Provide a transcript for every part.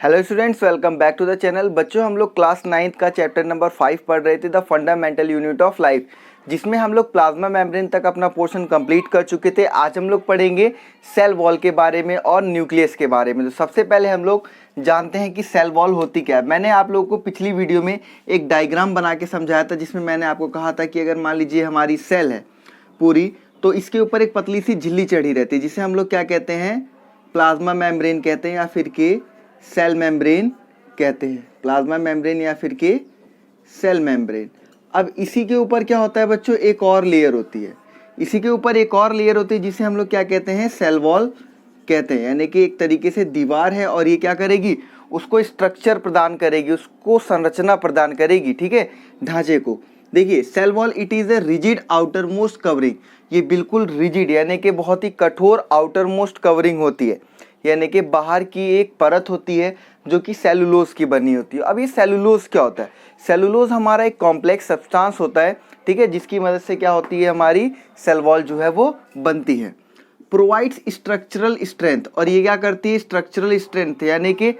Hello students, welcome back to the channel. बच्चों, हम लोग क्लास 9th का चैप्टर नंबर 5 पढ़ रहे थे, the fundamental unit of life, जिसमें हम लोग प्लाज्मा मेम्ब्रेन तक अपना पोर्शन कंप्लीट कर चुके थे। आज हम लोग पढ़ेंगे सेल वॉल के बारे में और न्यूक्लियस के बारे में। तो सबसे पहले हम लोग जानते हैं कि सेल वॉल होती क्या है। मैंने आप लोगों को पिछली वीडियो में एक डायग्राम बना के समझाया था, जिसमें मैंने आपको कहा था कि अगर मान लीजिए हमारी सेल है पूरी, तो इसके ऊपर एक पतली सी झिल्ली चढ़ी रहती है, जिसे हम लोग क्या कहते हैं, प्लाज्मा मेम्ब्रेन कहते हैं, या फिर के सेल मेम्ब्रेन कहते हैं। प्लाज्मा मेम्ब्रेन या फिर के सेल मेम्ब्रेन। अब इसी के ऊपर क्या होता है बच्चों, एक और लेयर होती है। इसी के ऊपर एक और लेयर होती है जिसे हम लोग क्या कहते हैं, सेल वॉल कहते हैं। यानी कि एक तरीके से दीवार है और ये क्या करेगी, उसको स्ट्रक्चर प्रदान करेगी, उसको संरचना प्रदान करेगी, ठीक है, ढांचे को। देखिए, cell wall it is a rigid outermost covering. ये बिल्कुल रिजिड यानी कि बहुत ही कठोर आउटर मोस्ट कवरिंग होती है, यानी कि बाहर की एक परत होती है जो कि सेलुलोज की बनी होती है। अब ये सेलुलोज क्या होता है? सेलुलोज हमारा एक कॉम्प्लेक्स सब्सटेंस होता है, ठीक है, जिसकी मदद से क्या होती है, हमारी सेल वॉल जो है वो बनती है। प्रोवाइड्स स्ट्रक्चरल स्ट्रेंथ, और ये क्या करती है, स्ट्रक्चरल स्ट्रेंथ यानी कि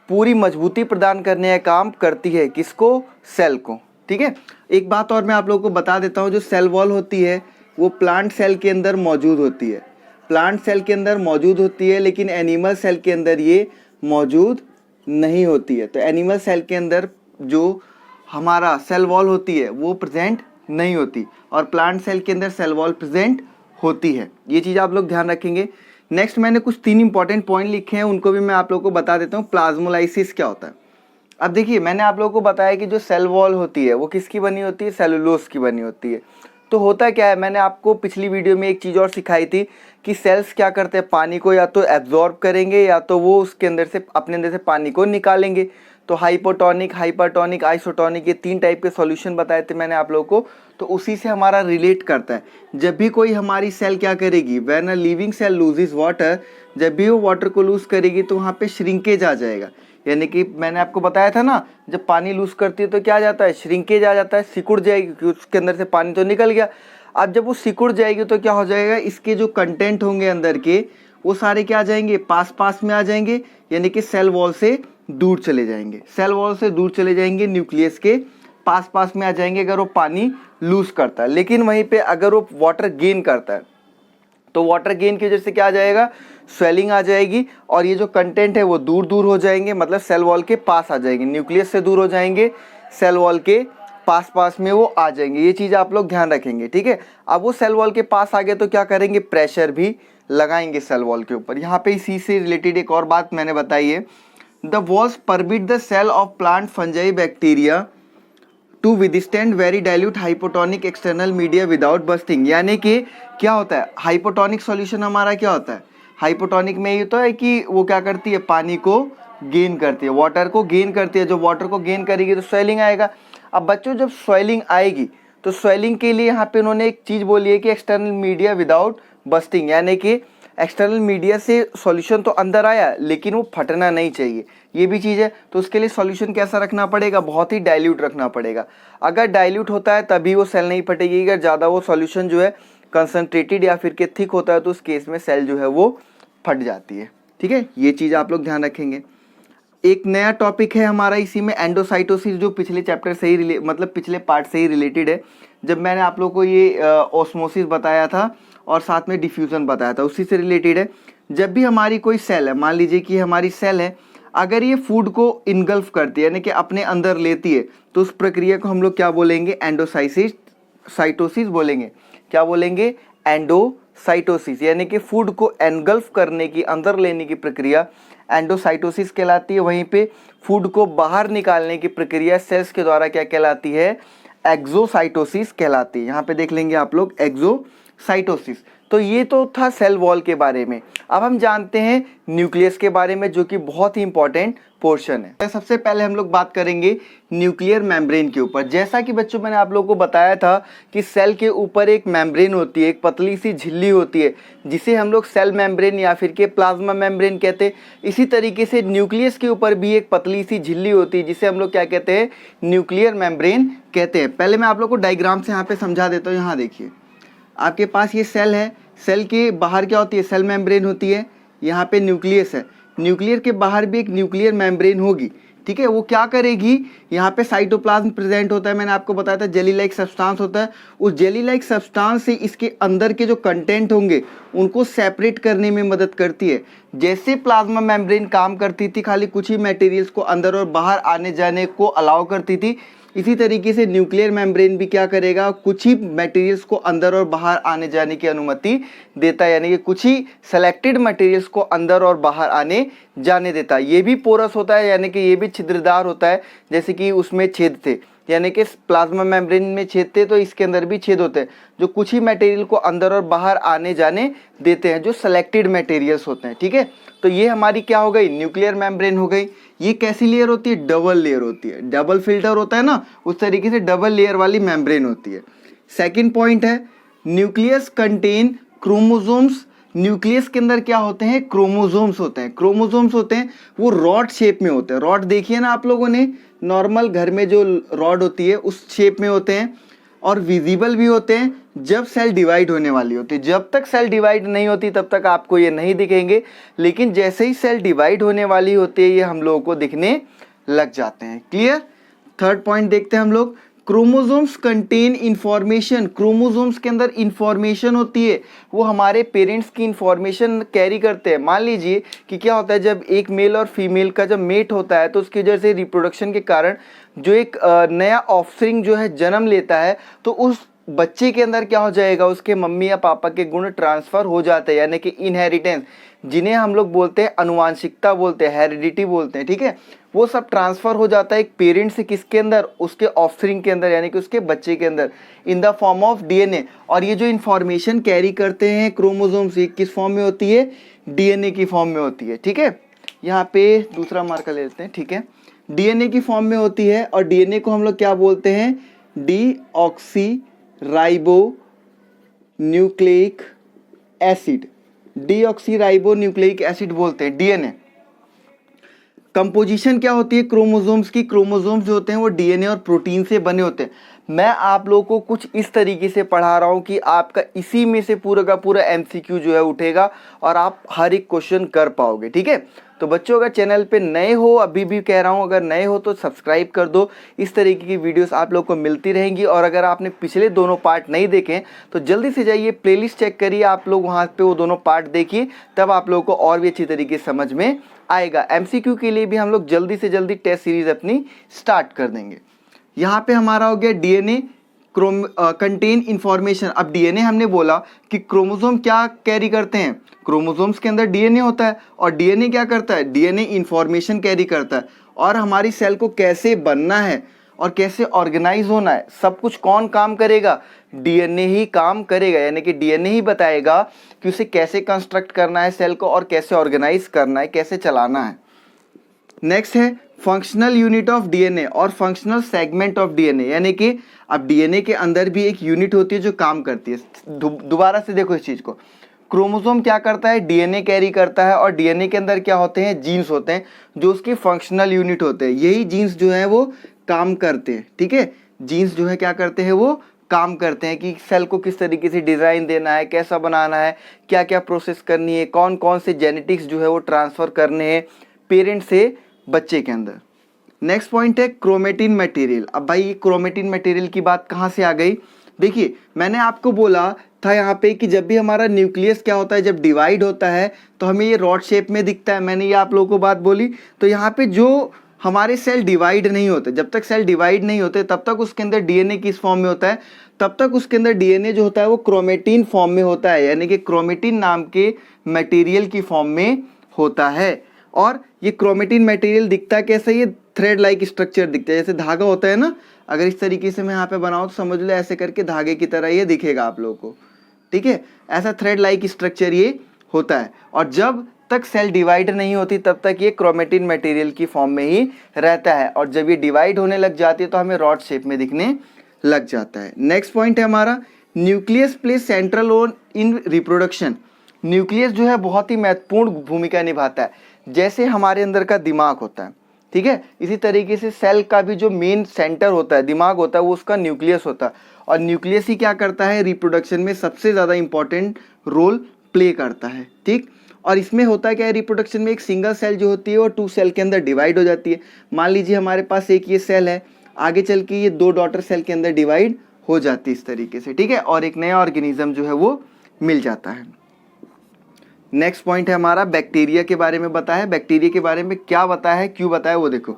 पूरी मजबूती प्रदान करने का काम करती है। किसको? सेल को, ठीक है। एक बात और मैं आप लोगों को बता देता हूँ, जो सेल वॉल होती है वो प्लांट सेल के अंदर मौजूद होती है। प्लांट सेल के अंदर मौजूद होती है, लेकिन एनिमल सेल के अंदर ये मौजूद नहीं होती है। तो एनिमल सेल के अंदर जो हमारा सेल वॉल होती है वो प्रेजेंट नहीं होती, और प्लांट सेल के अंदर सेल वॉल प्रेजेंट होती है। ये चीज़ आप लोग ध्यान रखेंगे। नेक्स्ट मैंने कुछ 3 इंपॉर्टेंट पॉइंट लिखे हैं, उनको भी मैं आप लोगों को बता देता हूँ। प्लाज्मोलाइसिस क्या होता है? अब देखिए, मैंने आप लोगों को बताया कि जो सेल वॉल होती है वो किसकी बनी होती है, सेलुलोज की बनी होती है। तो होता क्या है, मैंने आपको पिछली वीडियो में एक चीज़ और सिखाई थी कि सेल्स क्या करते हैं, पानी को या तो एब्जॉर्ब करेंगे या तो वो उसके अंदर से अपने अंदर से पानी को निकालेंगे। तो हाइपोटोनिक, हाइपरटोनिक, आइसोटोनिक, ये 3 टाइप के सॉल्यूशन बताए थे मैंने आप लोगों को। तो उसी से हमारा रिलेट करता है। जब भी कोई हमारी सेल क्या करेगी, when a living cell loses water, जब भी वो वाटर को लूज करेगी तो वहाँ पे श्रिंकेज आ जाएगा। यानी कि मैंने आपको बताया था ना, जब पानी लूज करती है तो क्या आ जाता है, श्रिंकेज आ जाता है, सिकुड़ जाएगी, क्योंकि उसके अंदर से पानी तो निकल गया। अब जब वो सिकुड़ जाएगी तो क्या हो जाएगा, इसके जो कंटेंट होंगे अंदर के, वो सारे क्या आ जाएंगे, पास पास में आ जाएंगे, यानी कि सेल वॉल से दूर चले जाएंगे। सेल वॉल से दूर चले जाएंगे, न्यूक्लियस के पास पास में आ जाएंगे अगर वो पानी लूज करता है। लेकिन वहीं पे अगर वो वाटर गेन करता है तो वाटर गेन की वजह से क्या आ जाएगा, स्वेलिंग आ जाएगी, और ये जो कंटेंट है वो दूर दूर हो जाएंगे, मतलब सेल वॉल के पास आ जाएंगे। न्यूक्लियस से दूर हो जाएंगे, सेल वॉल के पास पास में वो आ जाएंगे। ये चीज़ आप लोग ध्यान रखेंगे, ठीक है। अब वो सेल वॉल के पास आ गए तो क्या करेंगे, प्रेशर भी लगाएंगे सेल वॉल के ऊपर। यहाँ पे इसी से रिलेटेड एक और बात मैंने बताई है, the walls permit the cell of plant fungi bacteria to withstand very dilute hypotonic external media without bursting. यानी कि क्या होता है, हाइपोटोनिक सॉल्यूशन हमारा क्या होता है, हाइपोटोनिक में ये होता है कि वो क्या करती है, पानी को गेन करती है, वाटर को गेन करती है। जो वाटर को गेन करेगी तो स्वेलिंग आएगा। अब बच्चों, जब स्वेलिंग आएगी तो स्वेलिंग के लिए यहाँ पे उन्होंने एक चीज़ बोली है कि एक्सटर्नल मीडिया विदाउट बस्टिंग, यानी कि एक्सटर्नल मीडिया से सॉल्यूशन तो अंदर आया लेकिन वो फटना नहीं चाहिए, ये भी चीज़ है। तो उसके लिए सॉल्यूशन कैसा रखना पड़ेगा, बहुत ही डाइल्यूट रखना पड़ेगा। अगर डाइल्यूट होता है तभी वो सेल नहीं फटेगी। अगर ज़्यादा वो सॉल्यूशन जो है कंसनट्रेटेड या फिर के थिक होता है तो उस केस में सेल जो है वो फट जाती है, ठीक है। ये चीज़ आप लोग ध्यान रखेंगे। एक नया टॉपिक है हमारा इसी में, एंडोसाइटोसिस, जो पिछले चैप्टर से ही मतलब पिछले पार्ट से ही रिलेटेड है। जब मैंने आप लोगों को ये ऑस्मोसिस बताया था और साथ में डिफ्यूज़न बताया था, उसी से रिलेटेड है। जब भी हमारी कोई सेल है, मान लीजिए कि हमारी सेल है, अगर ये फूड को इनगल्फ करती है यानी कि अपने अंदर लेती है, तो उस प्रक्रिया को हम लोग क्या बोलेंगे, एंडोसाइटोसिस बोलेंगे। क्या बोलेंगे, एंडोसाइटोसिस, यानी कि फूड को एनगल्फ करने की, अंदर लेने की प्रक्रिया एंडोसाइटोसिस कहलाती है। वहीं पे फूड को बाहर निकालने की प्रक्रिया सेल्स के द्वारा क्या कहलाती है, एक्सोसाइटोसिस कहलाती है। यहाँ पे देख लेंगे आप लोग, एक्सोसाइटोसिस। तो ये तो था सेल वॉल के बारे में। अब हम जानते हैं न्यूक्लियस के बारे में, जो कि बहुत ही इंपॉर्टेंट पोर्शन है। सबसे पहले हम लोग बात करेंगे न्यूक्लियर मेम्ब्रेन के ऊपर। जैसा कि बच्चों मैंने आप लोगों को बताया था कि सेल के ऊपर एक मेम्ब्रेन होती है, एक पतली सी झिल्ली होती है, जिसे हम लोग सेल मेम्ब्रेन या फिर के प्लाज्मा मेम्ब्रेन कहते हैं। इसी तरीके से न्यूक्लियस के ऊपर भी एक पतली सी झिल्ली होती है, जिसे हम लोग क्या कहते हैं, न्यूक्लियर मेम्ब्रेन कहते हैं। पहले मैं आप लोग को डायग्राम से यहाँ पे समझा देता हूँ। यहाँ देखिए, आपके पास ये सेल है, सेल के बाहर क्या होती है, सेल मेम्ब्रेन होती है, यहाँ पे न्यूक्लियस है। न्यूक्लियर के बाहर भी एक न्यूक्लियर मेम्ब्रेन होगी, ठीक है। वो क्या करेगी, यहाँ पे साइटोप्लाज्म प्रेजेंट होता है, मैंने आपको बताया था जेली लाइक सब्सटेंस होता है। उस जेली लाइक सब्सटेंस से इसके अंदर के जो कंटेंट होंगे उनको सेपरेट करने में मदद करती है। जैसे प्लाज्मा मेम्ब्रेन काम करती थी, खाली कुछ ही मटेरियल्स को अंदर और बाहर आने जाने को अलाउ करती थी, इसी तरीके से न्यूक्लियर मेम्ब्रेन भी क्या करेगा, कुछ ही मटेरियल्स को अंदर और बाहर आने जाने की अनुमति देता है, यानी कि कुछ ही सेलेक्टेड मटेरियल्स को अंदर और बाहर आने जाने देता है। ये भी पोरस होता है, यानी कि ये भी छिद्रदार होता है, जैसे कि उसमें छेद थे, यानी कि प्लाज्मा मेम्ब्रेन में छेद थे तो इसके अंदर भी छेद होते हैं, जो कुछ ही मटेरियल को अंदर और बाहर आने जाने देते हैं, जो सेलेक्टेड मटेरियल्स होते हैं, ठीक है। तो ये हमारी क्या हो गई, न्यूक्लियर मेम्ब्रेन हो गई। ये कैसी लेयर होती है, डबल लेयर होती है, डबल फिल्टर होता है ना, उस तरीके से डबल लेयर वाली मेम्ब्रेन होती है। सेकंड पॉइंट है न्यूक्लियस कंटेन क्रोमोसोम्स। न्यूक्लियस के अंदर क्या होते हैं, क्रोमोसोम्स होते हैं। क्रोमोसोम्स होते हैं वो रॉड शेप में होते हैं। रॉड देखिए ना आप लोगों ने, नॉर्मल घर में जो रॉड होती है उस शेप में होते हैं, और विजिबल भी होते हैं जब सेल डिवाइड होने वाली होती है। जब तक सेल डिवाइड नहीं होती तब तक आपको ये नहीं दिखेंगे, लेकिन जैसे ही सेल डिवाइड होने वाली होती है ये हम लोगों को दिखने लग जाते हैं। क्लियर। थर्ड पॉइंट देखते हैं हम लोग, क्रोमोसोम्स कंटेन इंफॉर्मेशन। क्रोमोसोम्स के अंदर इंफॉर्मेशन होती है, वो हमारे पेरेंट्स की इंफॉर्मेशन कैरी करते हैं। मान लीजिए कि क्या होता है, जब एक मेल और फीमेल का जब मेट होता है तो उसकी वजह से रिप्रोडक्शन के कारण जो एक नया ऑफस्प्रिंग जो है जन्म लेता है, तो उस बच्चे के अंदर क्या हो जाएगा, उसके मम्मी या पापा के गुण ट्रांसफर हो जाते हैं, यानी कि इनहेरिटेंस, जिन्हें हम लोग बोलते हैं अनुवांशिकता बोलते हैं, हेरिडिटी बोलते हैं, ठीक है। वो सब ट्रांसफर हो जाता है एक पेरेंट से किसके अंदर, उसके ऑफस्प्रिंग के अंदर, यानी कि उसके बच्चे के अंदर, in the form of DNA. और ये जो इन्फॉर्मेशन कैरी करते हैं क्रोमोसोम्स, ये किस फॉर्म में होती है, डीएनए की फॉर्म में होती है, ठीक है। यहाँ पे दूसरा मार्कर ले लेते हैं, ठीक है। डीएनए की फॉर्म में होती है, और डीएनए को हम लोग क्या बोलते हैं, deoxy ribo nucleic acid, deoxy ribo nucleic acid बोलते हैं डीएनए। कंपोजिशन क्या होती है क्रोमोसोम्स की, क्रोमोसोम्स जो होते हैं वो डीएनए और प्रोटीन से बने होते हैं। मैं आप लोगों को कुछ इस तरीके से पढ़ा रहा हूँ कि आपका इसी में से पूरा का पूरा एमसीक्यू जो है उठेगा और आप हर एक क्वेश्चन कर पाओगे, ठीक है। तो बच्चों अगर चैनल पे नए हो, अभी भी कह रहा हूँ, अगर नए हो तो सब्सक्राइब कर दो, इस तरीके की वीडियोस आप लोग को मिलती रहेंगी। और अगर आपने पिछले दोनों पार्ट नहीं देखे तो जल्दी से जाइए प्लेलिस्ट चेक करिए, आप लोग वहाँ पे वो दोनों पार्ट देखिए, तब आप लोगों को और भी अच्छी तरीके से समझ में आएगा। एमसीक्यू के लिए भी हम लोग जल्दी से जल्दी टेस्ट सीरीज अपनी स्टार्ट कर देंगे। यहाँ पे हमारा हो गया डीएनए कंटेन इंफॉर्मेशन। अब डीएनए हमने बोला कि क्रोमोसोम क्या कैरी करते हैं, क्रोमोसोम्स के अंदर डीएनए होता है, और डीएनए क्या करता है, डीएनए इंफॉर्मेशन कैरी करता है। और हमारी सेल को कैसे बनना है और कैसे ऑर्गेनाइज होना है, सब कुछ कौन काम करेगा, डीएनए ही काम करेगा, यानी कि डीएनए ही बताएगा कि उसे कैसे कंस्ट्रक्ट करना है सेल को, और कैसे ऑर्गेनाइज करना है, कैसे चलाना है। नेक्स्ट है फंक्शनल यूनिट ऑफ डीएनए और फंक्शनल सेगमेंट ऑफ डीएनए, यानी कि अब डीएनए के अंदर भी एक यूनिट होती है जो काम करती है। दोबारा से देखो इस चीज को, क्रोमोसोम क्या करता है, डीएनए कैरी करता है, और डीएनए के अंदर क्या होते हैं, जीन्स होते हैं जो उसकी फंक्शनल यूनिट होते हैं। यही जीन्स जो है वो काम करते हैं, ठीक है। जीन्स जो है क्या करते हैं, वो काम करते हैं कि सेल को किस तरीके से डिज़ाइन देना है, कैसा बनाना है, क्या क्या प्रोसेस करनी है, कौन कौन से जेनेटिक्स जो है वो ट्रांसफ़र करने हैं पेरेंट से बच्चे के अंदर। नेक्स्ट पॉइंट है क्रोमेटिन मटेरियल। अब भाई क्रोमेटिन मटेरियल की बात कहाँ से आ गई, देखिए मैंने आपको बोला था यहाँ पे कि जब भी हमारा न्यूक्लियस क्या होता है, जब डिवाइड होता है तो हमें ये रॉड शेप में दिखता है, मैंने ये आप लोगों को बात बोली। तो यहाँ पे जो हमारे सेल डिवाइड नहीं होते, जब तक सेल डिवाइड नहीं होते तब तक उसके अंदर डीएनए किस फॉर्म में होता है, तब तक उसके अंदर डीएनए जो होता है वो क्रोमेटिन फॉर्म में होता है, यानी कि क्रोमेटिन नाम के मटेरियल की फॉर्म में होता है। और ये क्रोमेटिन मटेरियल दिखता कैसे, ये थ्रेड लाइक स्ट्रक्चर दिखता है, जैसे धागा होता है ना, अगर इस तरीके से मैं यहाँ पे बनाऊँ तो समझ लो ऐसे करके धागे की तरह ये दिखेगा आप लोगों को, ठीक है। ऐसा थ्रेड लाइक स्ट्रक्चर ये होता है, और जब तक सेल डिवाइड नहीं होती तब तक ये क्रोमेटिन मटेरियल की फॉर्म में ही रहता है, और जब ये डिवाइड होने लग जाती है तो हमें रॉड शेप में दिखने लग जाता है। नेक्स्ट पॉइंट है हमारा nucleus play central role in reproduction. Nucleus जो है बहुत ही महत्वपूर्ण भूमिका निभाता है, जैसे हमारे अंदर का दिमाग होता है, ठीक है, इसी तरीके से सेल का भी जो मेन सेंटर होता है, दिमाग होता है, वो उसका न्यूक्लियस होता है। और न्यूक्लियस ही क्या करता है, रिप्रोडक्शन में सबसे ज़्यादा इंपॉर्टेंट रोल प्ले करता है, ठीक। और इसमें होता है क्या है, रिप्रोडक्शन में एक सिंगल सेल जो होती है वो 2 सेल के अंदर डिवाइड हो जाती है। मान लीजिए हमारे पास एक ये सेल है, आगे चल के ये 2 डॉटर सेल के अंदर डिवाइड हो जाती है इस तरीके से, ठीक है, और एक नया ऑर्गेनिज्म जो है वो मिल जाता है। नेक्स्ट पॉइंट है हमारा बैक्टीरिया के बारे में बताया है। बैक्टीरिया के बारे में क्या बताया है, क्यों बताया, वो देखो।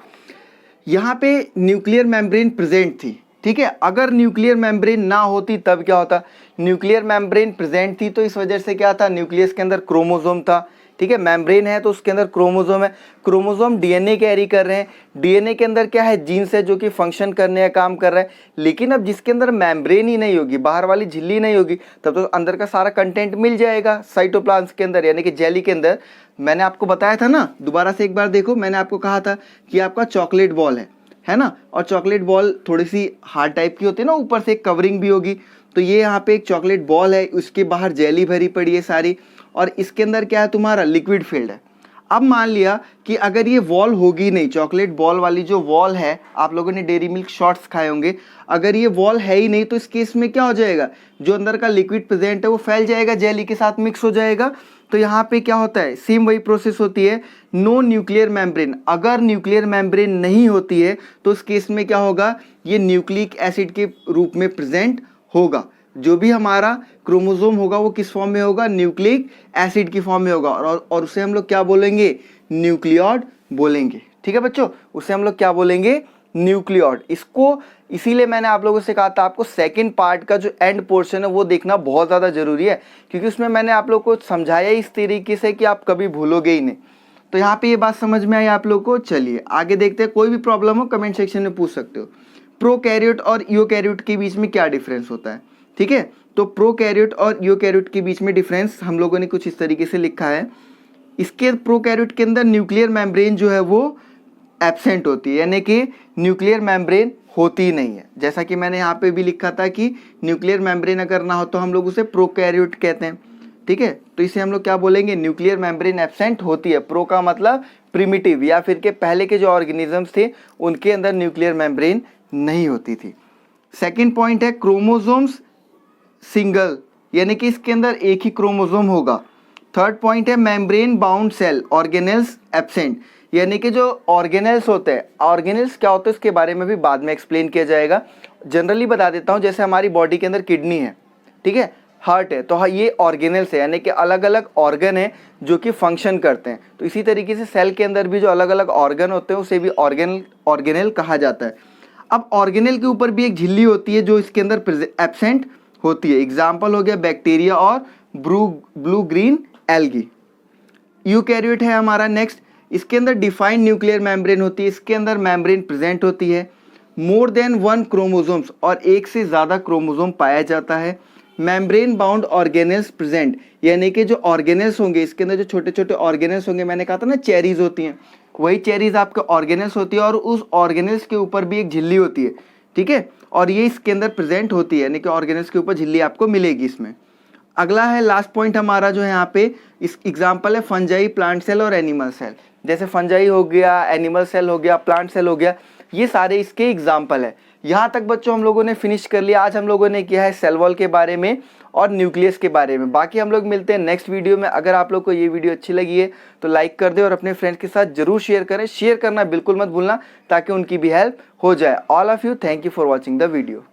यहाँ पे न्यूक्लियर मेम्ब्रेन प्रेजेंट थी, ठीक है। अगर न्यूक्लियर मेम्ब्रेन ना होती तब क्या होता, न्यूक्लियर मेम्ब्रेन प्रेजेंट थी तो इस वजह से क्या था, न्यूक्लियस के अंदर क्रोमोसोम था, ठीक है। मेम्ब्रेन है तो उसके अंदर क्रोमोसोम है, क्रोमोसोम डीएनए कैरी कर रहे हैं, डीएनए के अंदर क्या है, जीन्स है जो कि फंक्शन करने का काम कर रहा है। लेकिन अब जिसके अंदर मेम्ब्रेन ही नहीं होगी, बाहर वाली झिल्ली नहीं होगी, तब तो अंदर का सारा कंटेंट मिल जाएगा साइटोप्लाज्म के अंदर, यानी कि जेली के अंदर। मैंने आपको बताया था ना, दोबारा से एक बार देखो, मैंने आपको कहा था कि आपका चॉकलेट बॉल है ना, और चॉकलेट बॉल थोड़ी सी हार्ड टाइप की होती है ना, ऊपर से एक कवरिंग भी होगी। तो ये यहाँ पे एक चॉकलेट बॉल है, उसके बाहर जेली भरी पड़ी है सारी, और इसके अंदर क्या है, तुम्हारा लिक्विड फील्ड है। अब मान लिया कि अगर ये वॉल होगी नहीं, चॉकलेट बॉल वाली जो वॉल है, आप लोगों ने डेयरी मिल्क शॉट्स खाए होंगे, अगर ये वॉल है ही नहीं तो इस केस में क्या हो जाएगा, जो अंदर का लिक्विड प्रेजेंट है वो फैल जाएगा, जेली के साथ मिक्स हो जाएगा। तो यहाँ पे क्या होता है, सेम वही प्रोसेस होती है, नो न्यूक्लियर मेम्ब्रेन। अगर न्यूक्लियर मेम्ब्रेन नहीं होती है तो उस केस में क्या होगा, ये न्यूक्लिक एसिड के रूप में प्रेजेंट होगा। जो भी हमारा क्रोमोसोम होगा वो किस फॉर्म में होगा, न्यूक्लिक एसिड की फॉर्म में होगा, और उसे हम लोग क्या बोलेंगे, न्यूक्लियोड बोलेंगे, ठीक है बच्चों, उसे हम लोग क्या बोलेंगे, न्यूक्लियोड। इसको इसीलिए मैंने आप लोगों से कहा था आपको सेकंड पार्ट का जो एंड पोर्शन है वो देखना बहुत ज़्यादा जरूरी है, क्योंकि उसमें मैंने आप लोग को समझाया इस तरीके से कि आप कभी भूलोगे ही नहीं। तो यहाँ पे ये बात समझ में आई आप लोग को। चलिए आगे देखते हैं, कोई भी प्रॉब्लम हो कमेंट सेक्शन में पूछ सकते हो। प्रोकैरियोट और यूकैरियोट के बीच में क्या डिफरेंस होता है, ठीक है। तो प्रोकैरियोट और यूकैरियोट के बीच में डिफरेंस हम लोगों ने कुछ इस तरीके से लिखा है। इसके प्रोकैरियोट के अंदर न्यूक्लियर मेम्ब्रेन जो है वो एब्सेंट होती है, यानी कि न्यूक्लियर मेम्ब्रेन होती ही नहीं है। जैसा कि मैंने यहाँ पे भी लिखा था कि न्यूक्लियर मेम्ब्रेन अगर ना हो तो हम लोग उसे प्रोकैरियोट कहते हैं, ठीक है। तो इसे हम लोग क्या बोलेंगे, न्यूक्लियर मेम्ब्रेन एब्सेंट होती है। प्रो का मतलब प्रिमिटिव, या फिर के पहले के जो ऑर्गेनिजम्स थे उनके अंदर न्यूक्लियर मेम्ब्रेन नहीं होती थी। सेकेंड पॉइंट है क्रोमोसोम्स सिंगल, यानी कि इसके अंदर एक ही क्रोमोसोम होगा। थर्ड पॉइंट है membrane bound cell organelles absent, यानी कि जो ऑर्गेनेल्स होते हैं, ऑर्गेनेल्स क्या होते हैं इसके बारे में भी बाद में एक्सप्लेन किया जाएगा। जनरली बता देता हूँ, जैसे हमारी बॉडी के अंदर किडनी है, ठीक है, हार्ट है, तो हाँ ये ऑर्गेनेल्स है, यानी कि अलग अलग ऑर्गन है जो कि फंक्शन करते हैं। तो इसी तरीके से सेल के अंदर भी जो अलग अलग ऑर्गन होते हैं उसे भी ऑर्गेनेल कहा जाता है। अब ऑर्गेनेल के ऊपर भी एक झिल्ली होती है जो इसके अंदर एब्सेंट होती है। एग्जाम्पल हो गया बैक्टीरिया और ब्लू ग्रीन एल्गी। यूकैरियोट है हमारा नेक्स्ट, इसके अंदर डिफाइंड न्यूक्लियर मेम्ब्रेन होती है, इसके अंदर मेम्ब्रेन प्रेजेंट होती है, मोर देन 1 क्रोमोसोम्स, और एक से ज़्यादा क्रोमोसोम पाया जाता है। मेम्ब्रेन बाउंड ऑर्गेनेल्स प्रेजेंट, यानी कि जो ऑर्गेनेल्स होंगे इसके अंदर जो छोटे छोटे ऑर्गेनेल्स होंगे, मैंने कहा था ना चेरीज होती हैं, वही चेरीज आपके ऑर्गेनेल्स होती है, और उस ऑर्गेनेल्स के ऊपर भी एक झिल्ली होती है, ठीक है, और ये इसके अंदर प्रेजेंट होती है, यानी कि ऑर्गेनेल्स के ऊपर झिल्ली आपको मिलेगी इसमें। अगला है लास्ट पॉइंट हमारा जो है यहाँ पे, इस एग्जाम्पल है फंजाई, प्लांट सेल और एनिमल सेल। जैसे फंजाई हो गया, एनिमल सेल हो गया, प्लांट सेल हो गया, ये सारे इसके एग्जाम्पल है। यहाँ तक बच्चों हम लोगों ने फिनिश कर लिया। आज हम लोगों ने किया है सेल वॉल के बारे में और न्यूक्लियस के बारे में। बाकी हम लोग मिलते हैं नेक्स्ट वीडियो में। अगर आप लोग को ये वीडियो अच्छी लगी है तो लाइक कर दे और अपने फ्रेंड्स के साथ जरूर शेयर करें। शेयर करना बिल्कुल मत भूलना ताकि उनकी भी हेल्प हो जाए। All of you, thank you for watching the video.